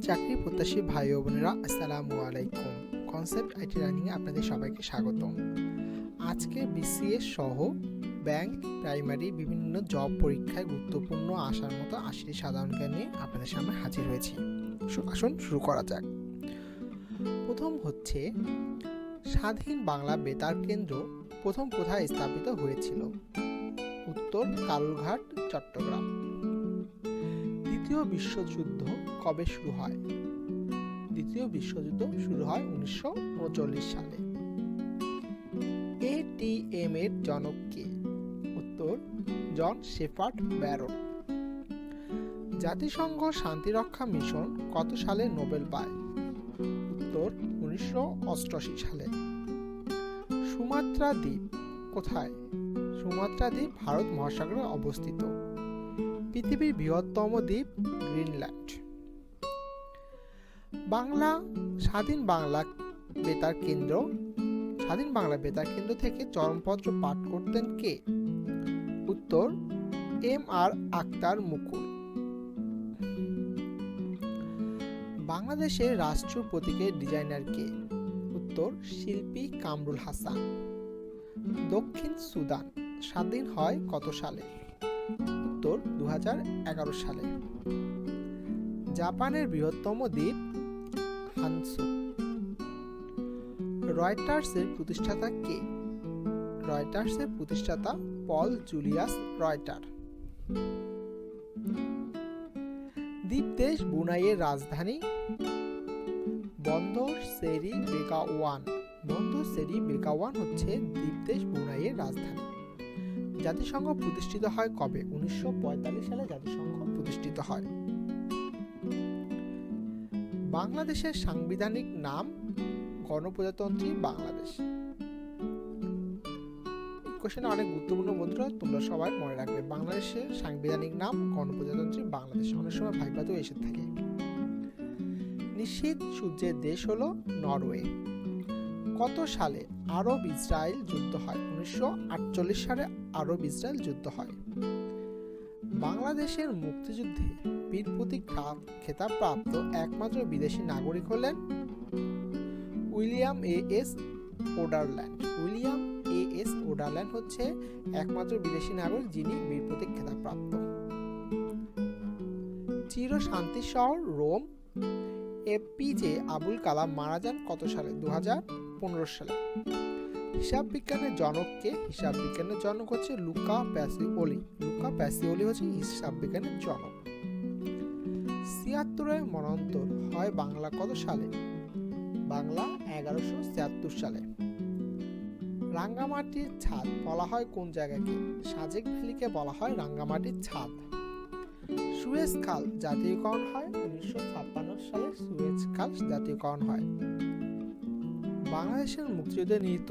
চাকরি প্রত্যাশী ভাই ও বোনেরা, আসসালামু আলাইকুম। কনসেপ্ট আইটি রানিং এ আপনাদের সবাইকে স্বাগতম। আজকে বিসিএস সহ ব্যাংক, প্রাইমারি বিভিন্ন জব পরীক্ষায় গুরুত্বপূর্ণ আসার মতো ৮০টি সাধারণ জ্ঞান নিয়ে আপনাদের সামনে হাজির হয়েছি। আসুন শুরু করা যাক। প্রথম হচ্ছে, স্বাধীন বাংলা বেতার কেন্দ্র প্রথম কোথায় স্থাপিত হয়েছিল? উত্তর, কালুরঘাট, চট্টগ্রাম। দ্বিতীয় বিশ্বযুদ্ধ কবে শুরু হয়? দ্বিতীয় বিশ্বযুদ্ধ শুরু হয় 1939 সালে। এটিএম এর জনক কে? উত্তর, জন শেফার্ড ব্যারন। জাতিসংঘ শান্তিরক্ষা মিশন কত সালে নোবেল পায়? উত্তর, 1988 সালে। সুমাত্রা দ্বীপ কোথায়? সুমাত্রা দ্বীপ ভারত মহাসাগরে অবস্থিত। পৃথিবীর বৃহত্তম দ্বীপ গ্রিনল্যান্ড। স্বাধীন বাংলা বেতার কেন্দ্র থেকে চরমপত্র পাঠ করতেন কে? উত্তর, এম.আর. আখতার মুকুল। বাংলাদেশের রাষ্ট্রীয় প্রতীকের ডিজাইনার কে? উত্তর, শিল্পী কামরুল হাসান। দক্ষিণ সুদান স্বাধীন হয় কত সালে? উত্তর, 2011 সালে। জাপানের বৃহত্তম দ্বীপ হানসু। রয়টার্সের প্রতিষ্ঠাতা কে? রয়টার্সের প্রতিষ্ঠাতা পল জুলিয়াস রয়টার। দ্বীপদেশ ব্রুনাইয়ের রাজধানী? বন্দর সেরি বেগাওয়ান। বন্দর সেরি বেগাওয়ান হচ্ছে দ্বীপদেশ ব্রুনাইয়ের রাজধানী। জাতিসংঘ প্রতিষ্ঠিত হয় কবে? 1945 সালে জাতিসংঘ প্রতিষ্ঠিত হয়। বাংলাদেশের সাংবিধানিক নাম? গণপ্রজাতন্ত্রী বাংলাদেশ। কোশ্চেন অনেক গুরুত্বপূর্ণ বন্ধুরা, তোমরা সবাই মনে রাখবে। বাংলাদেশের সাংবিধানিক নাম গণপ্রজাতন্ত্রী বাংলাদেশ। অনেক সময় ভাইবাতেও এসে থাকে। নিশীথ সূর্যের দেশ হলো নরওয়ে। কত সালে আরব ইসরায়েল যুদ্ধ হয়? 1948 সালে আরব ইসরায়েল যুদ্ধ হয়। বাংলাদেশের মুক্তিযুদ্ধে বীর প্রতীক খেতাবপ্রাপ্ত একমাত্র বিদেশি নাগরিক হলেন উইলিয়াম এ.এস. ওডারল্যান্ড। উইলিয়াম এ.এস. ওডারল্যান্ড হচ্ছে একমাত্র বিদেশি নাগরিক যিনি বীর প্রতীক খেতাবপ্রাপ্ত। চির শান্তির শহর রোম। এপিজে আবুল কালাম মারা যান কত সালে? 2015 সালে। হিসাব বিজ্ঞানের জনক কে? হিসাব বিজ্ঞানের জনক হচ্ছে লুকা প্যাসিওলি। লুকা প্যাসিওলি হচ্ছে হিসাব বিজ্ঞানের জনক। ৭৬-এর মন্বন্তর হয় বাংলা কত সালে? বাংলা 1176 সালে। রাঙ্গামাটির ছাদ বলা হয় কোন জায়গাকে? সাজেক ভ্যালিকে বলা হয় রাঙ্গামাটির ছাদ। সুয়েজ খাল জাতীয়করণ হয় 1956 সালে। সুয়েজ খাল জাতীয়করণ হয়। বাংলাদেশের মুক্তিযুদ্ধে নিহত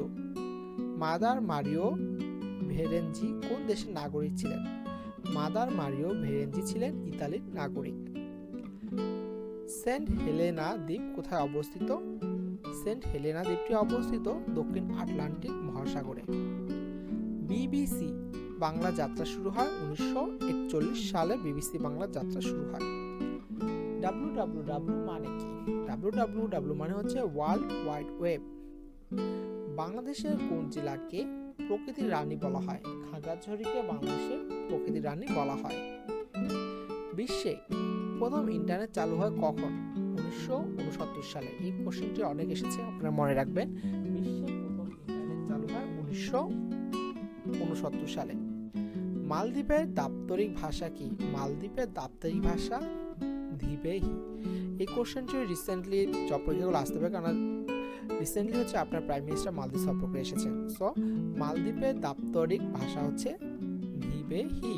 মাদার মারিও ভেরেনজি কোন দেশের নাগরিক ছিলেন? মাদার মারিও ভেরেনজি ছিলেন ইতালির নাগরিক। সেন্ট হেলেনা দ্বীপ কোথায় অবস্থিত? সেন্ট হেলেনা দ্বীপটি অবস্থিত দক্ষিণ আটলান্টিক মহাসাগরে। বিবিসি বাংলা যাত্রা শুরু হয় 1941 সালে। বিবিসি বাংলা যাত্রা শুরু হয়। www মানে কি? www মানে হচ্ছে ওয়ার্ল্ড ওয়াইড ওয়েব। বাংলাদেশের কোন জেলাকে প্রকৃতির রানী বলা হয়? খাগড়াছড়িকে বাংলাদেশের প্রকৃতির রানী বলা হয়। বিশ্বে প্রথম ইন্টারনেট চালু হয় কখন? 1969 সালে। এই কোশ্চেনটি অনেক এসেছে, আপনারা মনে রাখবেন। বিশ্বে প্রথম ইন্টারনেট চালু হয় 1969 সালে। মালদ্বীপের দাপ্তরিক ভাষা কি? মালদ্বীপের দাপ্তরিক ভাষা ধীবেহি। এই কোশ্চেনটি রিসেন্টলি জব পরীক্ষাগুলো আসতে পারে, কারণ রিসেন্টলি হচ্ছে আপনার প্রাইম মিনিস্টার মালদ্বীপ সফরে এসেছেন। সো মালদ্বীপের দাপ্তরিক ভাষা হচ্ছে ধীবেহি।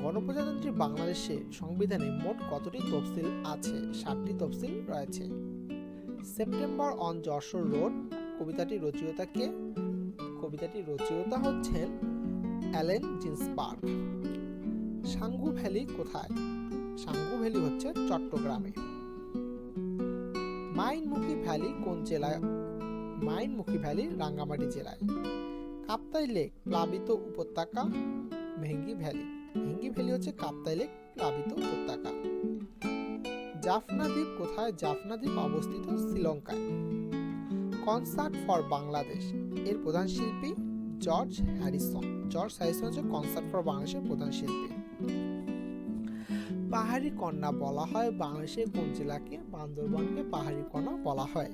গণপ্রজাতন্ত্রী বাংলাদেশের সংবিধানে মোট কতটি তফসিল আছে? 7টি তফসিল রয়েছে। সেপ্টেম্বর অন যশোর রোড কবিতাটির রচয়িতা কে? কবিতাটির রচয়িতা হচ্ছেন অ্যালেন জিন্সবার্গ। সাঙ্গু ভ্যালি কোথায়? সাঙ্গু ভ্যালি হচ্ছে চট্টগ্রামে। মাইনমুখী ভ্যালি কোন জেলায়? মাইনমুখী ভ্যালি রাঙ্গামাটি জেলায়। কাপ্তাই লেক প্লাবিত উপত্যকা ভেঙ্গি ভ্যালি। ভেঙ্গি ভ্যালি হচ্ছে কাপ্তাই লেক প্লাবিত উপত্যকা। জাফনা দ্বীপ কোথায়? জাফনা দ্বীপ অবস্থিত শ্রীলঙ্কায়। কনসার্ট ফর বাংলাদেশ এর প্রধান শিল্পী জর্জ হ্যারিসন। জর্জ হ্যারিসন হচ্ছে কনসার্ট ফর বাংলাদেশের প্রধান শিল্পী। পাহাড়ি কন্যা বলা হয় বাংলাদেশের কোন জেলাকে? বান্দরবানকে পাহাড়ি কন্যা বলা হয়।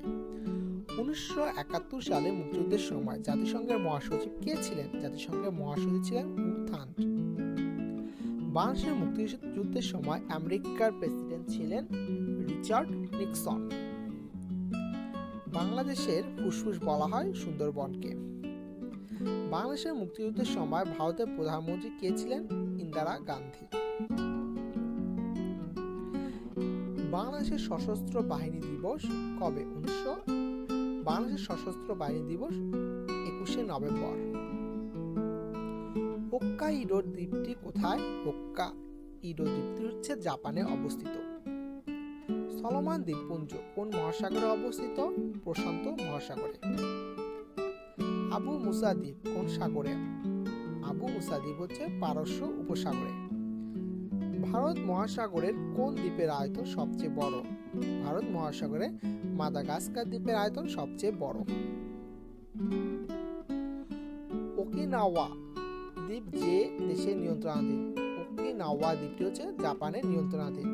1971 সালে মুক্তিযুদ্ধের সময় জাতিসংঘের মহাসচিব কে ছিলেন? জাতিসংঘের মহাসচিব ছিলেন উ থান্ট। বাংলাদেশের মুক্তিযুদ্ধের সময় আমেরিকার প্রেসিডেন্ট ছিলেন রিচার্ড নিক্সন। বাংলাদেশের ফুসফুস বলা হয় সুন্দরবনকে। বাংলাদেশের মুক্তিযুদ্ধের সময় ভারতের প্রধানমন্ত্রী কে ছিলেন? ইন্দিরা গান্ধী। বাংলাদেশের সশস্ত্র বাহিনী দিবস কবে? বাংলাদেশের সশস্ত্র বাহিনী দিবস 21শে নভেম্বর। হোক্কাইডো দ্বীপটি কোথায়? হোক্কাইডো দ্বীপটি হচ্ছে জাপানে অবস্থিত। সলোমন দ্বীপপুঞ্জ কোন মহাসাগরে অবস্থিত? প্রশান্ত মহাসাগরে। আবু মুসা দ্বীপ কোন সাগরে? আবু মুসা দ্বীপ হচ্ছে পারস্য উপসাগরে। ভারত মহাসাগরের কোন দ্বীপের আয়তন সবচেয়ে বড়? ভারত মহাসাগরে মাদাগাস্কার দ্বীপের আয়তন সবচেয়ে বড়। ওকিনাওয়া দ্বীপ যে দেশের নিয়ন্ত্রণাধীন? ওকিনাওয়া দ্বীপটি হচ্ছে জাপানের নিয়ন্ত্রণাধীন।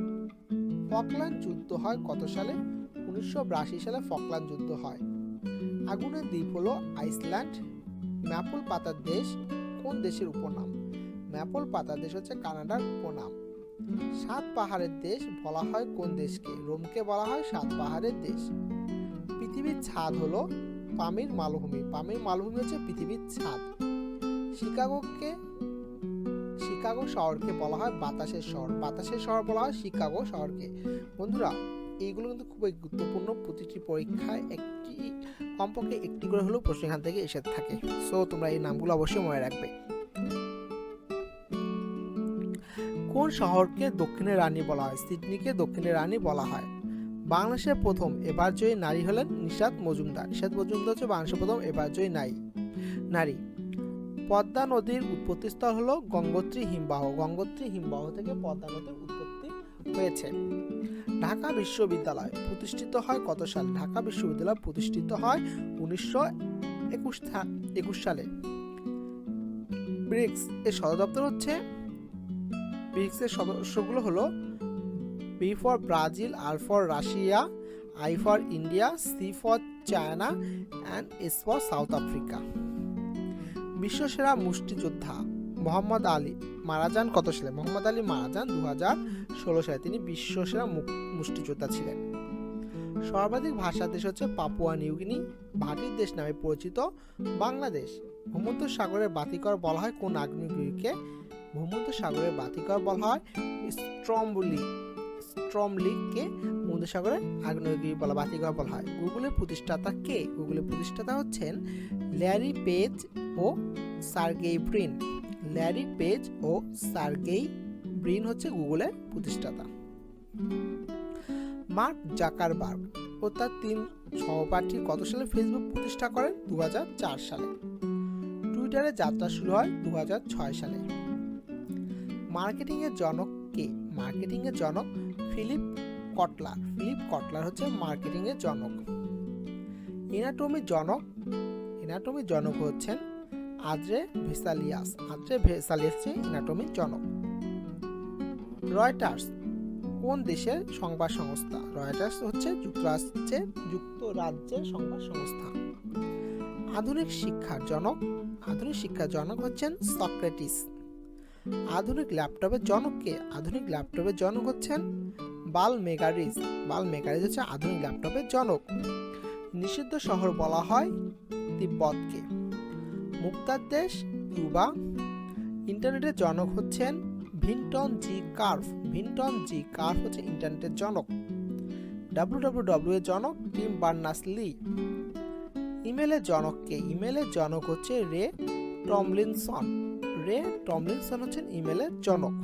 ফকল্যান্ড যুদ্ধ হয় কত সালে? 1982 সালে ফকল্যান্ড যুদ্ধ হয়। আগুনের দ্বীপ হলো আইসল্যান্ড। ম্যাপল পাতার দেশ কোন দেশের উপনাম? ম্যাপল পাতার দেশ হচ্ছে কানাডার উপনাম। 7 পাহাড়ের দেশ বলা হয় কোন দেশকে? রোমকে বলা হয় 7 পাহাড়ের দেশ। পৃথিবীর ছাদ হলো পামির মালভূমি। পামির মালভূমি হচ্ছে পৃথিবীর ছাদ। শিকাগো শহরকে বলা হয় বাতাসের শহর। বাতাসের শহর বলা হয় শিকাগো শহরকে। বন্ধুরা, এইগুলো কিন্তু খুবই গুরুত্বপূর্ণ। প্রতিটি পরীক্ষায় কমপক্ষে একটি করে হলেও প্রশ্ন এখান থেকে এসে থাকে। সো তোমরা এই নামগুলো অবশ্যই মনে রাখবে। কোন শহরকে দক্ষিণের রানী বলা হয়? সিডনিকে দক্ষিণের রানী বলা হয়। বাংলাদেশের প্রথম এবার জয়ী নারী হলেন নিশাত মজুমদার। নিশাত মজুমদার হচ্ছে বাংলাদেশের প্রথম এবার জয়ী নারী। পদ্মা নদীর উৎপত্তিস্থল হলো গঙ্গোত্রী হিমবাহ। গঙ্গোত্রী হিমবাহ থেকে পদ্মা নদীর উৎপত্তি হয়েছে। ঢাকা বিশ্ববিদ্যালয় প্রতিষ্ঠিত হয় কত সালে? ঢাকা বিশ্ববিদ্যালয় প্রতিষ্ঠিত হয় 1921 সালে। ব্রিক্স এর সদর দপ্তর হচ্ছে, ব্রিক্স এর সদস্যগুলো হলো B for Brazil, R for Russia, I for India, C for China and S for South Africa. বিশ্বসেরা মুষ্টিযোদ্ধা মোহাম্মদ আলী মারা যান কত সালে? মোহাম্মদ আলী মারা যান 2016 সালে। তিনি বিশ্বসেরা মুষ্টিযোদ্ধা ছিলেন। সর্বাধিক ভাষার দেশ হচ্ছে পাপুয়া নিউগিনি। ভাটির দেশ নামে পরিচিত বাংলাদেশ। ভূমধ্যসাগরের বাতিঘর বলা হয় কোন আগ্নেয়গিরিকে? ভূমধ্যসাগরের বাতিঘর বলা হয় স্ট্রমলিকে ভূমধ্যসাগরের আগ্নেয়গিরি বলা বাতিঘর বলা হয়। গুগলের প্রতিষ্ঠাতা কে? গুগলের প্রতিষ্ঠাতা হচ্ছেন ল্যারি পেজ ও সার্গেই ব্রিন। ল্যারি পেজ ও সার্গেই ব্রিন হচ্ছে গুগলের প্রতিষ্ঠাতা। মার্ক জাকারবার্গ ও তার 3 সহপাঠী কত সালে ফেসবুক প্রতিষ্ঠা করেন? 2004 সালে। টুইটারের যাত্রা শুরু হয় 2006 সালে। মার্কেটিং এর জনক কে? মার্কেটিং এর জনক ফিলিপ কটলার। ফিলিপ কটলার হচ্ছে মার্কেটিং এর জনক। এনাটমির জনক হচ্ছেন আদ্রে ভেসালিয়াস। আদ্রে ভেসালিয়াস হচ্ছে এনাটমির জনক। রয়টার্স কোন দেশের সংবাদ সংস্থা? রয়টার্স হচ্ছে যুক্তরাজ্যের সংবাদ সংস্থা। আধুনিক শিক্ষার জনক হচ্ছেন সক্রেটিস। আধুনিক ল্যাপটপের জনক কে? আধুনিক ল্যাপটপের জনক হচ্ছেন বালমেগারিস। বালমেগারিস হচ্ছে আধুনিক ল্যাপটপের জনক। নিষিদ্ধ শহর বলা হয় তিব্বতকে। মুক্তার দেশ কিউবা। ইন্টারনেটের জনক হচ্ছেন ভিন্টন জি কার্ভ। ভিন্টন জি কার্ভ হচ্ছে ইন্টারনেটের জনক। www এর জনক টিম বার্নার্স-লি। ইমেলের জনক কে? ইমেলের জনক হচ্ছে রে টমলিনসন। রে টমলিনসন হচ্ছেন ইমেলের জনক।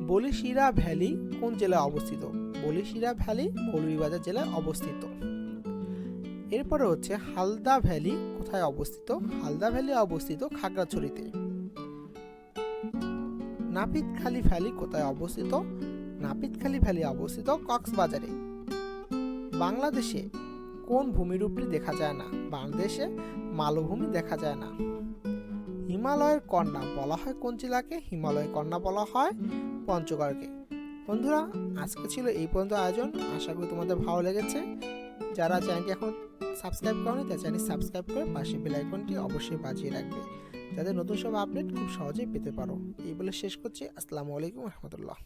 বলিশিরা ভ্যালি কোন জেলায় অবস্থিত? বলিশিরা ভ্যালি মৌলভীবাজার জেলায় অবস্থিত। এরপরে হচ্ছে হালদা ভ্যালি কোথায় অবস্থিত? হালদা ভ্যালি অবস্থিত খাগড়াছড়িতে। নাপিতখালী ভ্যালি কোথায় অবস্থিত? নাপিতখালী ভ্যালি অবস্থিত কক্সবাজারে। বাংলাদেশে কোন ভূমিরূপটি দেখা যায় না? বাংলাদেশে মালভূমি দেখা যায় না। হিমালয়ের কন্যা বলা হয় কোন জেলাকে? হিমালয়ের কন্যা বলা হয় পঞ্চগড়কে। বন্ধুরা, আজকে ছিল এই পর্যন্ত আয়োজন। আশা করি তোমাদের ভালো লেগেছে। যারা চ্যানেলটি এখন সাবস্ক্রাইব করেনি তারা চ্যানেল সাবস্ক্রাইব করে পাশে বেল আইকনটি অবশ্যই বাজিয়ে রাখবে, যাতে নতুন সব আপডেট খুব সহজেই পেতে পারো। এই বলে শেষ করছি। আসসালামু আলাইকুম রহমতুল্লাহ।